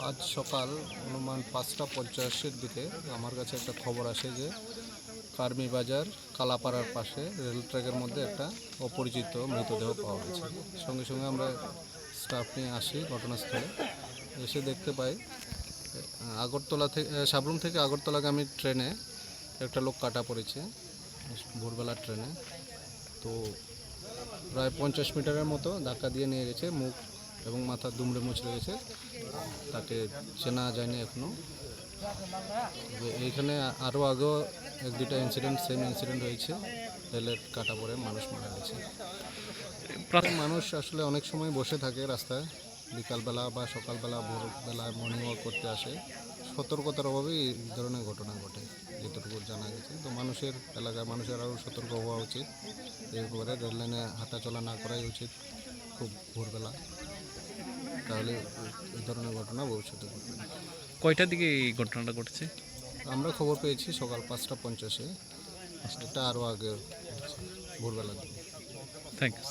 আজ সকাল অনুমান 5:50-এর দিকে আমার কাছে একটা খবর আসে যে কার্মি বাজার কালাপাড়ার পাশে রেল ট্র্যাকের মধ্যে একটা অপরিচিত মৃতদেহ পাওয়া গেছে। সঙ্গে সঙ্গে আমরা স্টাফ নিয়ে আসি ঘটনাস্থলে। এসে দেখতে পাই আগরতলা থেকে সাবরুম থেকে আগরতলাগামী ট্রেনে একটা লোক কাটা পড়েছে ভোরবেলার ট্রেনে। তো প্রায় 50 মিটারের মতো ধাক্কা দিয়ে নিয়ে গেছে, মুখ এবং মাথা দুমড়ে মুচড়ে গেছে। তাকে চেনা যায়নি এখনও। এইখানে আরও আগেও এক দুটা সেম ইনসিডেন্ট হয়েছে, রেলের কাটা পড়ে মানুষ মারা গেছে। মানুষ আসলে অনেক সময় বসে থাকে রাস্তায়, বিকালবেলা বা সকালবেলা ভোরবেলা মর্নিং ওয়াক করতে আসে। সতর্কতার অভাবেই এই ধরনের ঘটনা ঘটে যেটুকু জানা গেছে। তো এলাকার মানুষের আরও সতর্ক হওয়া উচিত। এরপরে রেল লাইনে হাঁটাচলা না করাই উচিত খুব ভোরবেলা, তাহলে এই ধরনের ঘটনা ভবিষ্যতে ঘটবে না। কয়টার দিকে এই ঘটনাটা ঘটেছে? আমরা খবর পেয়েছি সকাল 5:50-এ। এটা আরও আগে ভোরবেলার দিকে। Thank you.